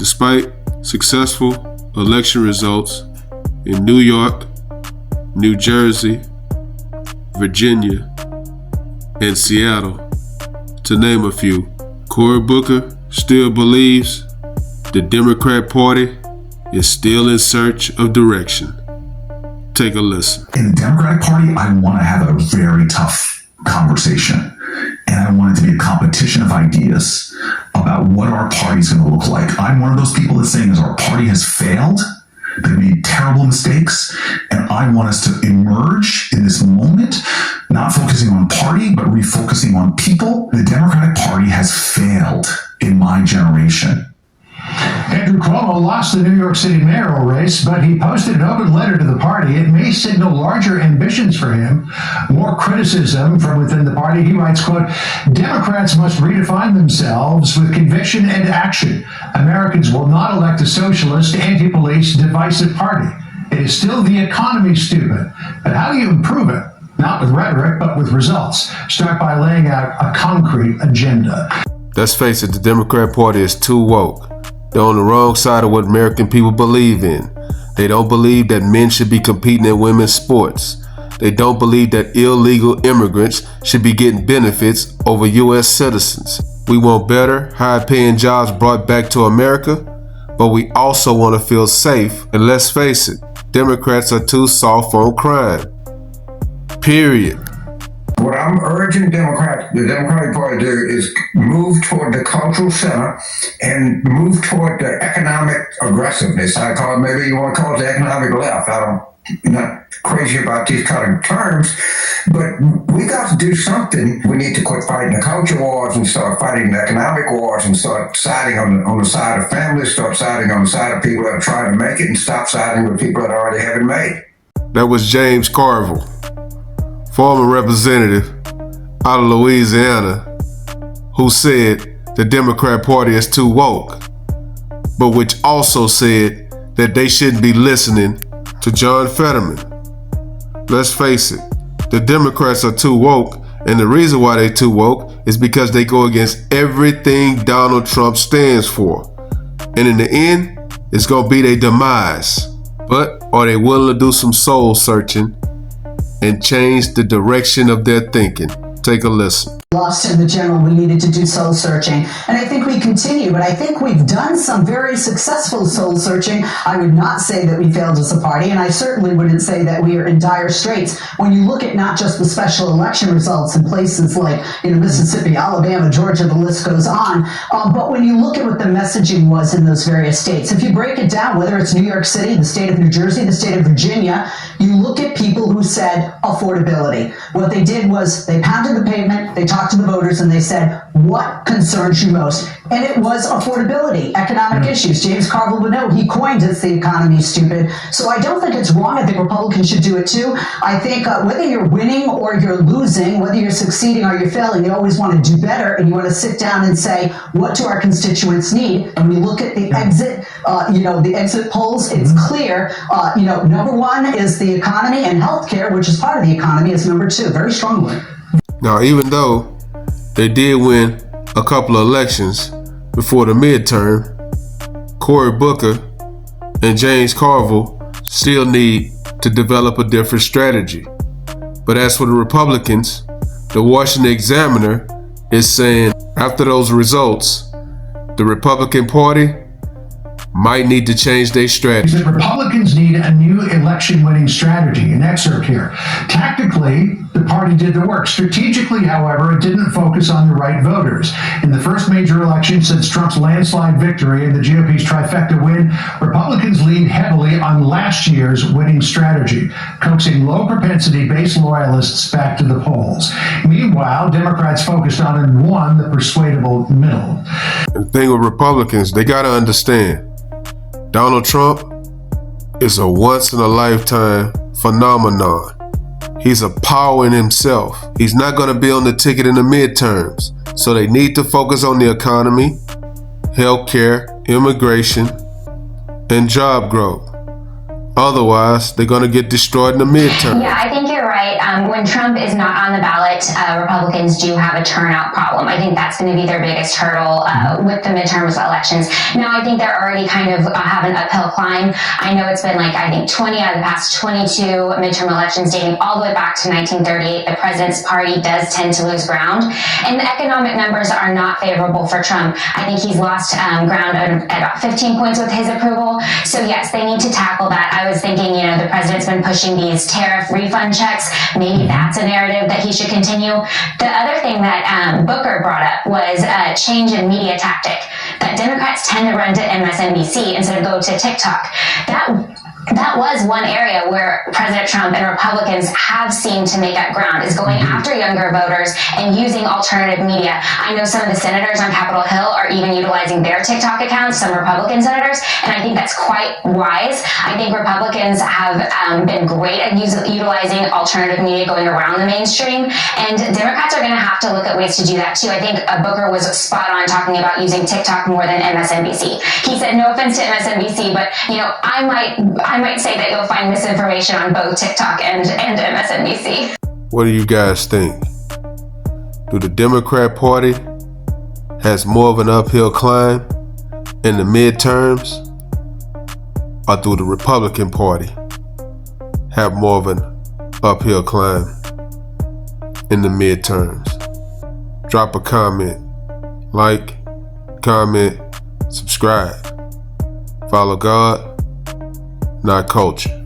Despite successful election results in New York, New Jersey, Virginia, and Seattle, to name a few, Cory Booker still believes the Democrat Party is still in search of direction. Take a listen. In the Democratic Party, I want to have a very tough conversation. And I want it to be a competition of ideas about what our party's going to look like. I'm one of those people that's saying our party has failed. They made terrible mistakes. And I want us to emerge in this moment, not focusing on party, but refocusing on people. The Democratic Party has failed in my generation. Andrew Cuomo lost the New York City mayoral race, but he posted an open letter to the party. It may signal larger ambitions for him, more criticism from within the party. He writes, quote, Democrats must redefine themselves with conviction and action. Americans will not elect a socialist, anti-police, divisive party. It is still the economy, stupid. But how do you improve it? Not with rhetoric, but with results. Start by laying out a concrete agenda. Let's face it, the Democrat Party is too woke. They're on the wrong side of what American people believe in. They don't believe that men should be competing in women's sports. They don't believe that illegal immigrants should be getting benefits over U.S. citizens. We want better, high-paying jobs brought back to America, but we also want to feel safe. And let's face it, Democrats are too soft on crime. Period. What I'm urging the Democratic Party to do is move toward the cultural center and move toward the economic aggressiveness. I call it, maybe you want to call it the economic left. I'm not crazy about these kind of terms, but we got to do something. We need to quit fighting the culture wars and start fighting the economic wars and start siding on the side of families, start siding on the side of people that are trying to make it, and stop siding with people that already have it made. That was James Carville, former representative out of Louisiana, who said the Democrat Party is too woke, but which also said that they shouldn't be listening to John Fetterman. Let's face it, the Democrats are too woke, and the reason why they're too woke is because they go against everything Donald Trump stands for. And in the end, it's gonna be their demise. But are they willing to do some soul searching and change the direction of their thinking? Take a listen. Lost in the general, we needed to do soul searching. And I think we continue, but I think we've done some very successful soul searching. I would not say that we failed as a party, and I certainly wouldn't say that we are in dire straits. When you look at not just the special election results in places like Mississippi, Alabama, Georgia, the list goes on, but when you look at what the messaging was in those various states, if you break it down, whether it's New York City, the state of New Jersey, the state of Virginia, you look at people who said affordability. What they did was they pounded the pavement, they talked to the voters, and they said, what concerns you most? And it was affordability, economic issues. James Carville would know, he coined it's the economy, stupid. So I don't think it's wrong. I think Republicans should do it too. I think whether you're winning or you're losing, whether you're succeeding or you're failing, you always want to do better, and you want to sit down and say, what do our constituents need? And we look at the exit, the exit polls, it's clear, number one is the economy, and healthcare, which is part of the economy, is number two, very strongly. Now, even though they did win a couple of elections before the midterm, Cory Booker and James Carville still need to develop a different strategy. But as for the Republicans, the Washington Examiner is saying after those results, the Republican Party might need to change their strategy. The Republicans need a new election-winning strategy. An excerpt here. Tactically, the party did the work. Strategically, however, it didn't focus on the right voters. In the first major election since Trump's landslide victory and the GOP's trifecta win, Republicans leaned heavily on last year's winning strategy, coaxing low-propensity base loyalists back to the polls. Meanwhile, Democrats focused on and won the persuadable middle. The thing with Republicans, they got to understand, Donald Trump is a once-in-a-lifetime phenomenon. He's a power in himself. He's not going to be on the ticket in the midterms. So they need to focus on the economy, healthcare, immigration, and job growth. Otherwise, they're going to get destroyed in the midterm. Yeah, I think you're you're right. When Trump is not on the ballot, Republicans do have a turnout problem. I think that's going to be their biggest hurdle with the midterms elections. Now, I think they're already kind of have an uphill climb. I know it's been like, I think 20 out of the past 22 midterm elections dating all the way back to 1938. The president's party does tend to lose ground, and the economic numbers are not favorable for Trump. I think he's lost ground at about 15 points with his approval. So yes, they need to tackle that. I was thinking, the president's been pushing these tariff refund checks. Maybe that's a narrative that he should continue. The other thing that Booker brought up was a change in media tactic, that Democrats tend to run to MSNBC instead of go to TikTok. That was one area where President Trump and Republicans have seemed to make up ground, is going after younger voters and using alternative media. I know some of the senators on Capitol Hill are even utilizing their TikTok accounts, some Republican senators, and I think that's quite wise. I think Republicans have been great at utilizing alternative media going around the mainstream, and Democrats are going to have to look at ways to do that too. I think Booker was spot on talking about using TikTok more than MSNBC. He said, no offense to MSNBC, but I might say that you'll find misinformation on both TikTok and MSNBC. What do you guys think? Do the Democrat Party has more of an uphill climb in the midterms, or do the Republican Party have more of an uphill climb in the midterms? Drop a comment, like, comment, subscribe. Follow God, not culture.